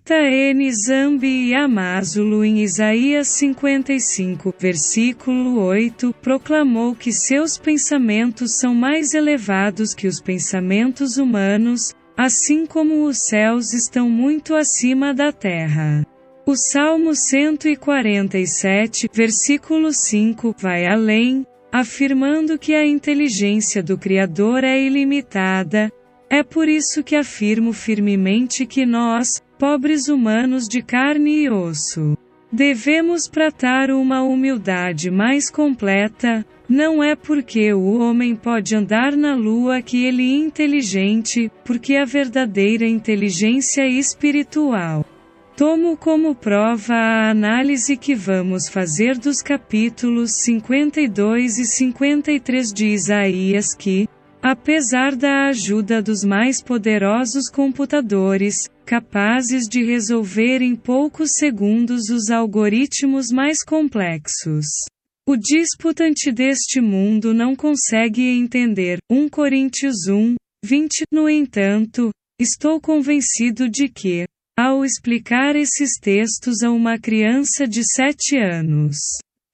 J.N. Zambi e Amazulo em Isaías 55, versículo 8, proclamou que seus pensamentos são mais elevados que os pensamentos humanos, assim como os céus estão muito acima da terra. O Salmo 147, versículo 5, vai além, afirmando que a inteligência do Criador é ilimitada. É por isso que afirmo firmemente que nós, pobres humanos de carne e osso, devemos pratar uma humildade mais completa. Não é porque o homem pode andar na lua que ele é inteligente, porque a verdadeira inteligência espiritual. Tomo como prova a análise que vamos fazer dos capítulos 52 e 53 de Isaías que, apesar da ajuda dos mais poderosos computadores, capazes de resolver em poucos segundos os algoritmos mais complexos, o disputante deste mundo não consegue entender. 1 Coríntios 1, 20. No entanto, estou convencido de que, ao explicar esses textos a uma criança de 7 anos,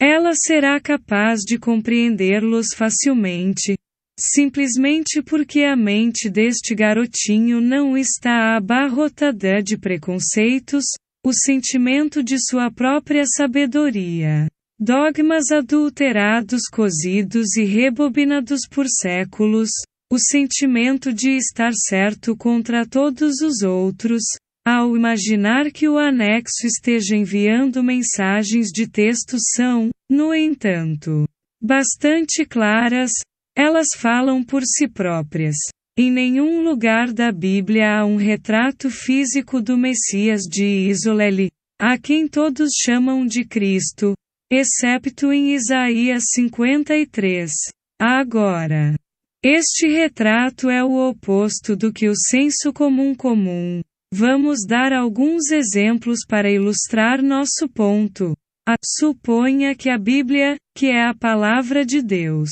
ela será capaz de compreendê-los facilmente, simplesmente porque a mente deste garotinho não está abarrotada de preconceitos, o sentimento de sua própria sabedoria, dogmas adulterados, cozidos e rebobinados por séculos, o sentimento de estar certo contra todos os outros. Ao imaginar que o anexo esteja enviando mensagens de texto são, no entanto, bastante claras, elas falam por si próprias. Em nenhum lugar da Bíblia há um retrato físico do Messias de Israel, a quem todos chamam de Cristo, excepto em Isaías 53. Agora, este retrato é o oposto do que o senso comum. Vamos dar alguns exemplos para ilustrar nosso ponto. Suponha que a Bíblia, que é a palavra de Deus,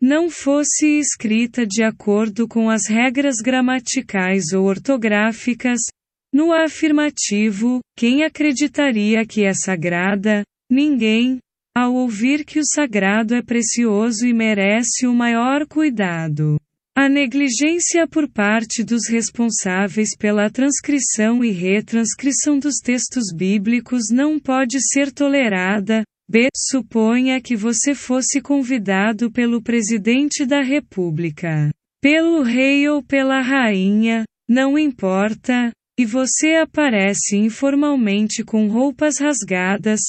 não fosse escrita de acordo com as regras gramaticais ou ortográficas. No afirmativo, quem acreditaria que é sagrada? Ninguém. Ao ouvir que o sagrado é precioso e merece o maior cuidado, a negligência por parte dos responsáveis pela transcrição e retranscrição dos textos bíblicos não pode ser tolerada. B. Suponha que você fosse convidado pelo presidente da República, pelo rei ou pela rainha, não importa, e você aparece informalmente com roupas rasgadas,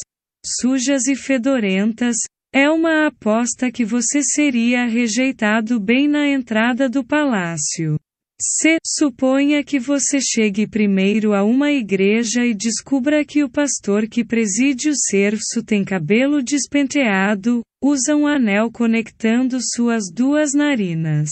sujas e fedorentas. É uma aposta que você seria rejeitado bem na entrada do palácio. C. Suponha que você chegue primeiro a uma igreja e descubra que o pastor que preside o serviço tem cabelo despenteado, usa um anel conectando suas duas narinas,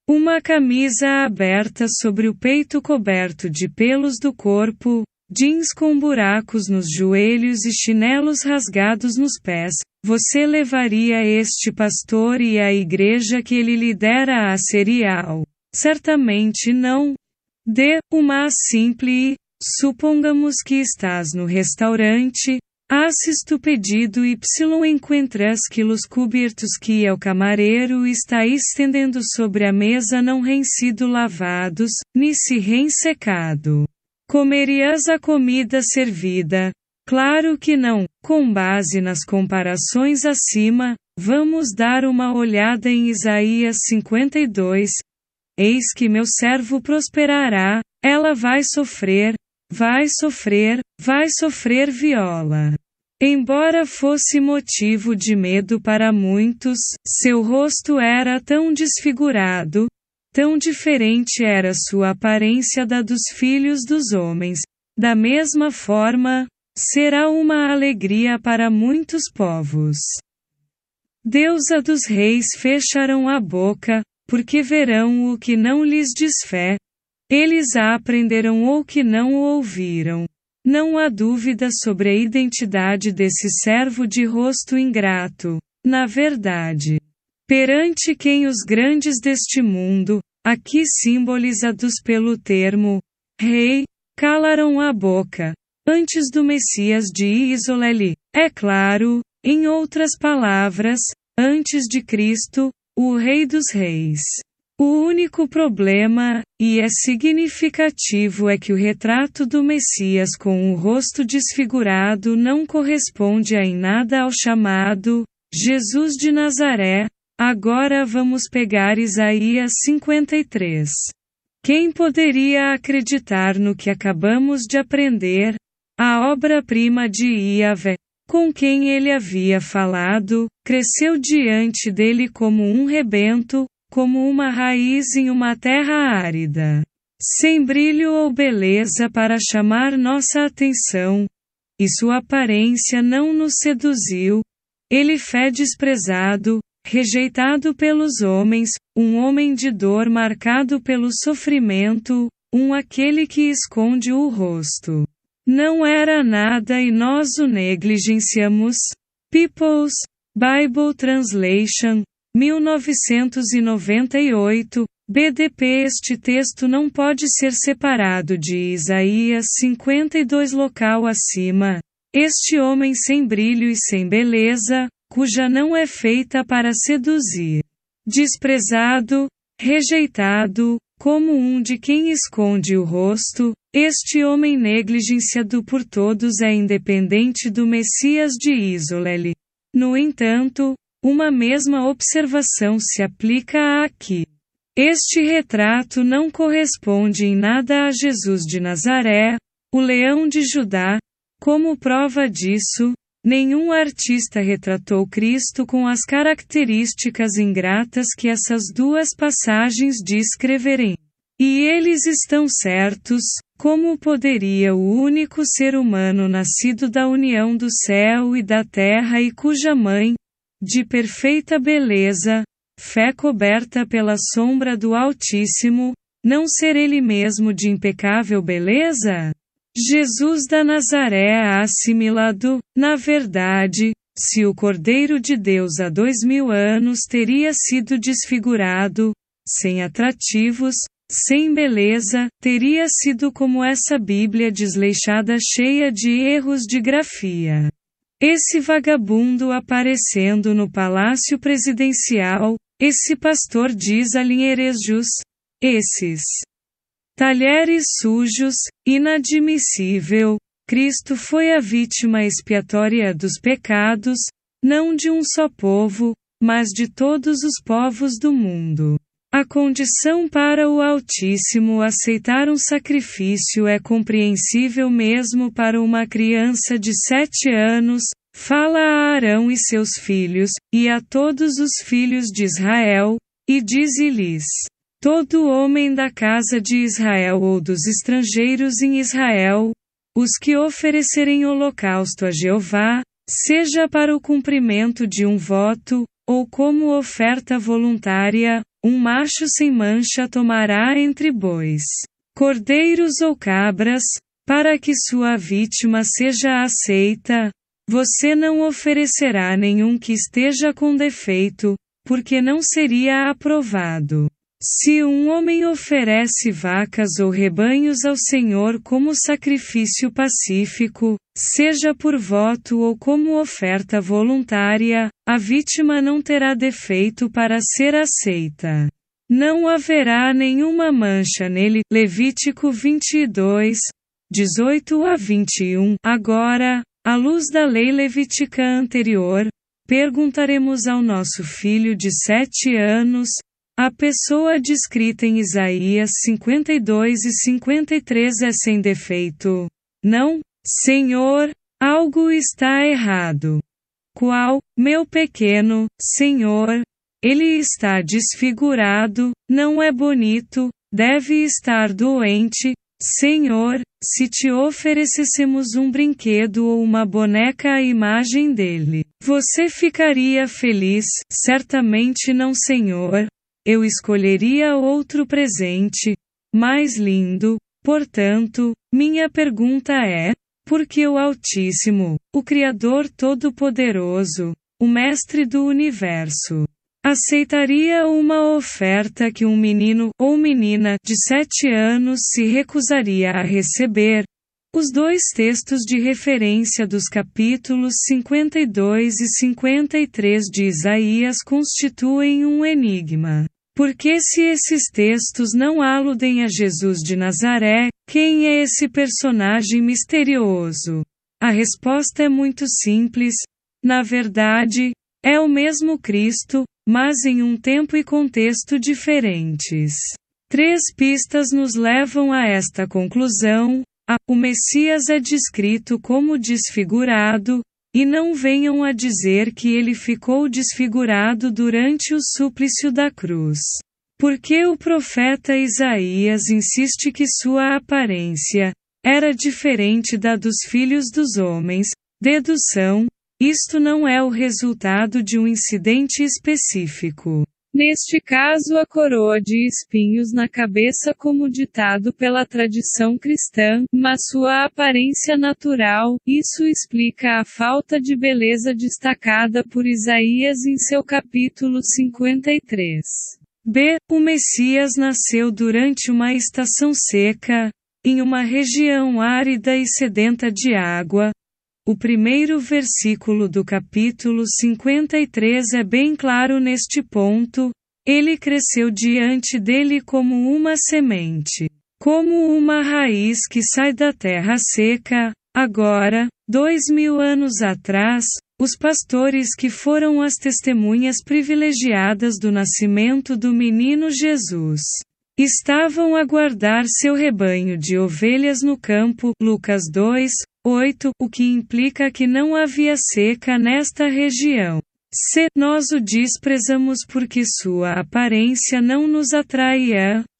uma camisa aberta sobre o peito coberto de pelos do corpo, jeans com buracos nos joelhos e chinelos rasgados nos pés. Você levaria este pastor e a igreja que ele lidera a serial? Certamente não. D. Uma simples. Supongamos que estás no restaurante, assiste o pedido y encuentras que os cobertos que o camareiro está estendendo sobre a mesa não têm sido lavados, nem se rensecado. Comerias a comida servida? Claro que não. Com base nas comparações acima, vamos dar uma olhada em Isaías 52. Eis que meu servo prosperará, ela vai sofrer viola. Embora fosse motivo de medo para muitos, seu rosto era tão desfigurado, tão diferente era sua aparência da dos filhos dos homens. Da mesma forma, será uma alegria para muitos povos. Deusa dos reis fecharão a boca, porque verão o que não lhes desfé. Eles aprenderão o que não ouviram. Não há dúvida sobre a identidade desse servo de rosto ingrato. Na verdade, perante quem os grandes deste mundo, aqui simbolizados pelo termo rei, calaram a boca, antes do Messias de Israel. É claro, em outras palavras, antes de Cristo, o Rei dos Reis. O único problema, e é significativo, é que o retrato do Messias com o rosto desfigurado não corresponde em nada ao chamado Jesus de Nazaré. Agora vamos pegar Isaías 53. Quem poderia acreditar no que acabamos de aprender? A obra-prima de Yahvé, com quem ele havia falado, cresceu diante dele como um rebento, como uma raiz em uma terra árida, sem brilho ou beleza para chamar nossa atenção, e sua aparência não nos seduziu. Ele foi desprezado, rejeitado pelos homens, um homem de dor marcado pelo sofrimento, aquele que esconde o rosto. Não era nada e nós o negligenciamos. People's Bible Translation, 1998, BDP. Este texto não pode ser separado de Isaías 52 local acima. Este homem sem brilho e sem beleza, cuja não é feita para seduzir. Desprezado, rejeitado, como de quem esconde o rosto, este homem negligenciado por todos é independente do Messias de Israel. No entanto, uma mesma observação se aplica aqui. Este retrato não corresponde em nada a Jesus de Nazaré, o leão de Judá. Como prova disso, nenhum artista retratou Cristo com as características ingratas que essas duas passagens descreverem. E eles estão certos. Como poderia o único ser humano nascido da união do céu e da terra e cuja mãe, de perfeita beleza, fé coberta pela sombra do Altíssimo, não ser ele mesmo de impecável beleza? Jesus da Nazaré é assimilado, na verdade, se o Cordeiro de Deus há 2000 anos teria sido desfigurado, sem atrativos, sem beleza, teria sido como essa Bíblia desleixada cheia de erros de grafia. Esse vagabundo aparecendo no palácio presidencial, esse pastor diz a Linherejus, esses talheres sujos, inadmissível. Cristo foi a vítima expiatória dos pecados, não de um só povo, mas de todos os povos do mundo. A condição para o Altíssimo aceitar um sacrifício é compreensível mesmo para uma criança de 7 anos. Fala a Arão e seus filhos, e a todos os filhos de Israel, e dize-lhes: todo homem da casa de Israel ou dos estrangeiros em Israel, os que oferecerem holocausto a Jeová, seja para o cumprimento de um voto, ou como oferta voluntária, um macho sem mancha tomará entre bois, cordeiros ou cabras, para que sua vítima seja aceita. Você não oferecerá nenhum que esteja com defeito, porque não seria aprovado. Se um homem oferece vacas ou rebanhos ao Senhor como sacrifício pacífico, seja por voto ou como oferta voluntária, a vítima não terá defeito para ser aceita. Não haverá nenhuma mancha nele. Levítico 22, 18 a 21. Agora, à luz da lei levítica anterior, perguntaremos ao nosso filho de 7 anos, a pessoa descrita em Isaías 52 e 53 é sem defeito. Não, Senhor, algo está errado. Qual, meu pequeno, Senhor? Ele está desfigurado, não é bonito, deve estar doente. Senhor, se te oferecêssemos um brinquedo ou uma boneca à imagem dele, você ficaria feliz? Certamente não, Senhor. Eu escolheria outro presente, mais lindo. Portanto, minha pergunta é: por que o Altíssimo, o Criador Todo-Poderoso, o Mestre do Universo, aceitaria uma oferta que um menino ou menina de 7 anos se recusaria a receber. Os dois textos de referência dos capítulos 52 e 53 de Isaías constituem um enigma. Porque se esses textos não aludem a Jesus de Nazaré, quem é esse personagem misterioso? A resposta é muito simples. Na verdade, é o mesmo Cristo, mas em um tempo e contexto diferentes. 3 pistas nos levam a esta conclusão. O Messias é descrito como desfigurado, e não venham a dizer que ele ficou desfigurado durante o suplício da cruz. Porque o profeta Isaías insiste que sua aparência era diferente da dos filhos dos homens. Dedução: isto não é o resultado de um incidente específico. Neste caso, a coroa de espinhos na cabeça como ditado pela tradição cristã, mas sua aparência natural, isso explica a falta de beleza destacada por Isaías em seu capítulo 53. O Messias nasceu durante uma estação seca, em uma região árida e sedenta de água. O primeiro versículo do capítulo 53 é bem claro neste ponto. Ele cresceu diante dele como uma semente, como uma raiz que sai da terra seca. Agora, 2000 anos atrás, os pastores que foram as testemunhas privilegiadas do nascimento do menino Jesus estavam a guardar seu rebanho de ovelhas no campo, Lucas 2:8, o que implica que não havia seca nesta região. Se nós o desprezamos porque sua aparência não nos atrai,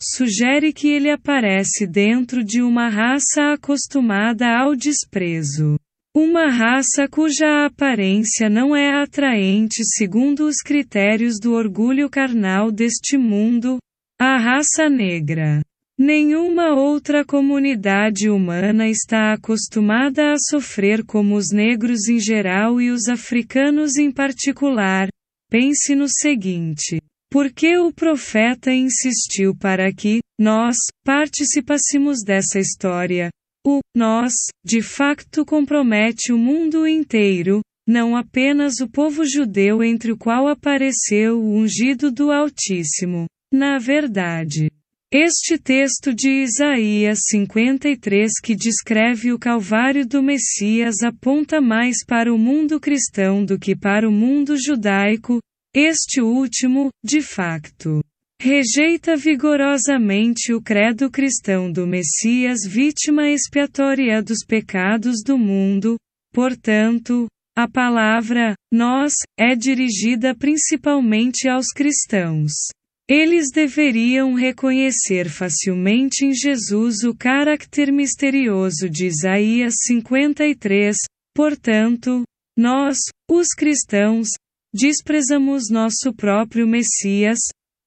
sugere que ele aparece dentro de uma raça acostumada ao desprezo. Uma raça cuja aparência não é atraente segundo os critérios do orgulho carnal deste mundo, a raça negra. Nenhuma outra comunidade humana está acostumada a sofrer como os negros em geral e os africanos em particular. Pense no seguinte: por que o profeta insistiu para que nós participássemos dessa história? O nós, de facto, compromete o mundo inteiro, não apenas o povo judeu entre o qual apareceu o ungido do Altíssimo. Na verdade, este texto de Isaías 53 que descreve o Calvário do Messias aponta mais para o mundo cristão do que para o mundo judaico. Este último, de facto, rejeita vigorosamente o credo cristão do Messias vítima expiatória dos pecados do mundo. Portanto, a palavra nós é dirigida principalmente aos cristãos. Eles deveriam reconhecer facilmente em Jesus o caráter misterioso de Isaías 53. Portanto, nós, os cristãos, desprezamos nosso próprio Messias.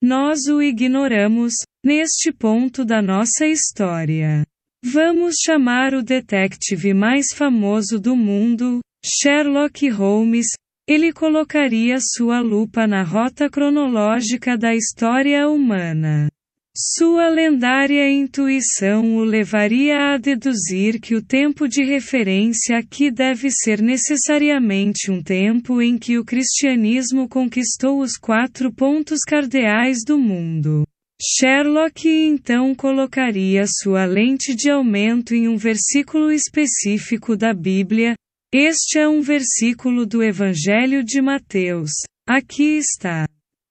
Nós o ignoramos, neste ponto da nossa história. Vamos chamar o detetive mais famoso do mundo, Sherlock Holmes. Ele colocaria sua lupa na rota cronológica da história humana. Sua lendária intuição o levaria a deduzir que o tempo de referência aqui deve ser necessariamente um tempo em que o cristianismo conquistou os 4 pontos cardeais do mundo. Sherlock então colocaria sua lente de aumento em um versículo específico da Bíblia. Este é um versículo do Evangelho de Mateus. Aqui está.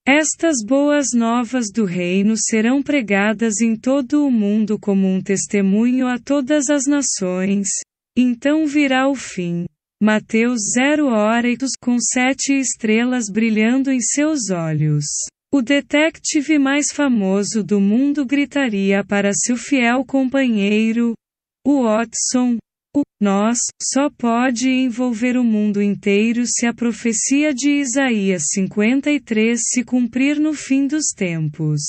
Estas boas novas do reino serão pregadas em todo o mundo como um testemunho a todas as nações. Então virá o fim. Mateus 0:8 com 7 estrelas brilhando em seus olhos. O detetive mais famoso do mundo gritaria para seu fiel companheiro, o Watson. O nós só pode envolver o mundo inteiro se a profecia de Isaías 53 se cumprir no fim dos tempos.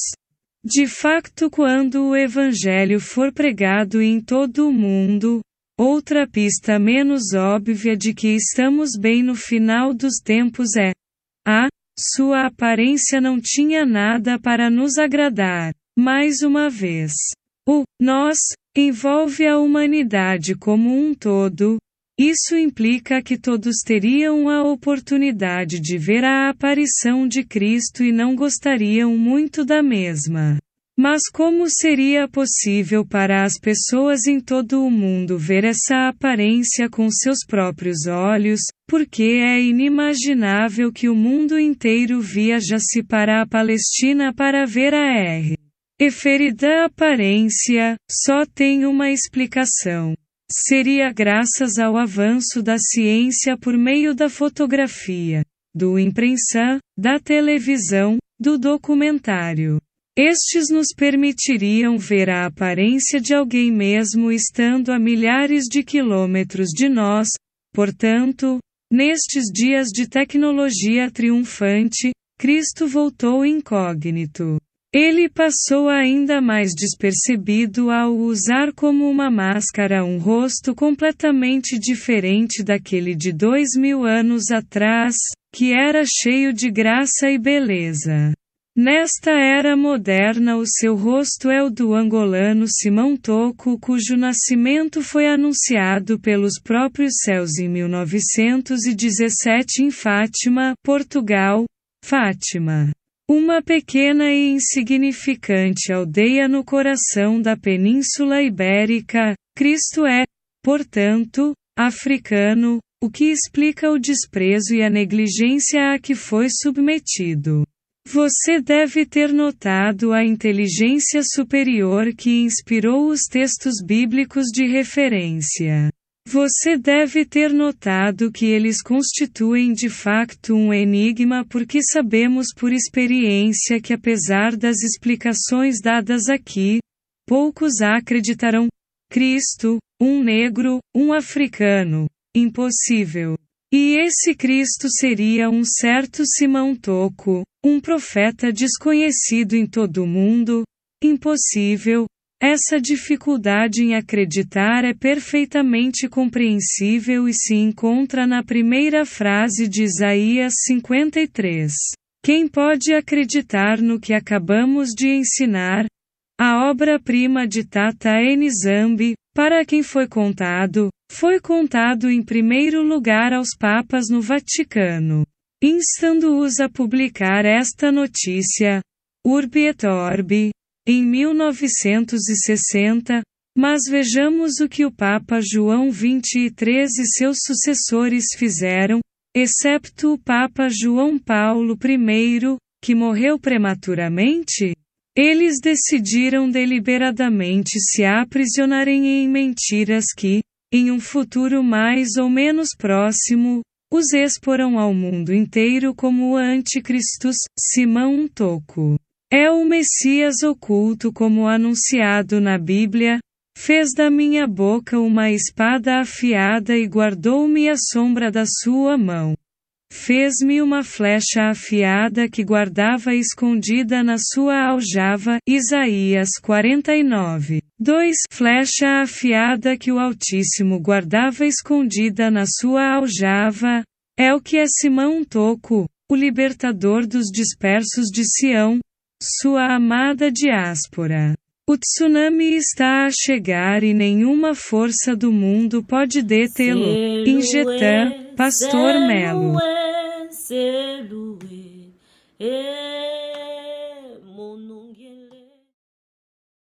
De facto, quando o Evangelho for pregado em todo o mundo, outra pista menos óbvia de que estamos bem no final dos tempos é: Sua aparência não tinha nada para nos agradar. Mais uma vez, o nós envolve a humanidade como um todo. Isso implica que todos teriam a oportunidade de ver a aparição de Cristo e não gostariam muito da mesma. Mas como seria possível para as pessoas em todo o mundo ver essa aparência com seus próprios olhos, porque é inimaginável que o mundo inteiro viajasse para a Palestina para ver a referida aparência? Só tem uma explicação. Seria graças ao avanço da ciência por meio da fotografia, do imprensa, da televisão, do documentário. Estes nos permitiriam ver a aparência de alguém mesmo estando a milhares de quilômetros de nós. Portanto, nestes dias de tecnologia triunfante, Cristo voltou incógnito. Ele passou ainda mais despercebido ao usar como uma máscara um rosto completamente diferente daquele de 2000 anos atrás, que era cheio de graça e beleza. Nesta era moderna, o seu rosto é o do angolano Simão Toko, cujo nascimento foi anunciado pelos próprios céus em 1917 em Fátima, Portugal. Fátima, uma pequena e insignificante aldeia no coração da Península Ibérica. Cristo é, portanto, africano, o que explica o desprezo e a negligência a que foi submetido. Você deve ter notado a inteligência superior que inspirou os textos bíblicos de referência. Você deve ter notado que eles constituem de facto um enigma porque sabemos por experiência que apesar das explicações dadas aqui, poucos acreditarão. Cristo, um negro, um africano. Impossível. E esse Cristo seria um certo Simão Toko, um profeta desconhecido em todo o mundo? Impossível. Essa dificuldade em acreditar é perfeitamente compreensível e se encontra na primeira frase de Isaías 53. Quem pode acreditar no que acabamos de ensinar? A obra-prima de Tata Nzambi, para quem foi contado em primeiro lugar aos papas no Vaticano, instando-os a publicar esta notícia, Urbi et Orbi, em 1960, mas vejamos o que o Papa João XXIII e seus sucessores fizeram, excepto o Papa João Paulo I, que morreu prematuramente. Eles decidiram deliberadamente se aprisionarem em mentiras que, em um futuro mais ou menos próximo, os exporão ao mundo inteiro como o Anticristos. Simão Toko é o Messias oculto como anunciado na Bíblia. Fez da minha boca uma espada afiada e guardou-me à sombra da sua mão. Fez-me uma flecha afiada que guardava escondida na sua aljava. Isaías 49. 2. Flecha afiada que o Altíssimo guardava escondida na sua aljava. É o que é Simão Toko, o libertador dos dispersos de Sião, sua amada diáspora. O tsunami está a chegar e nenhuma força do mundo pode detê-lo. Injetã, Pastor Melo. Seluê.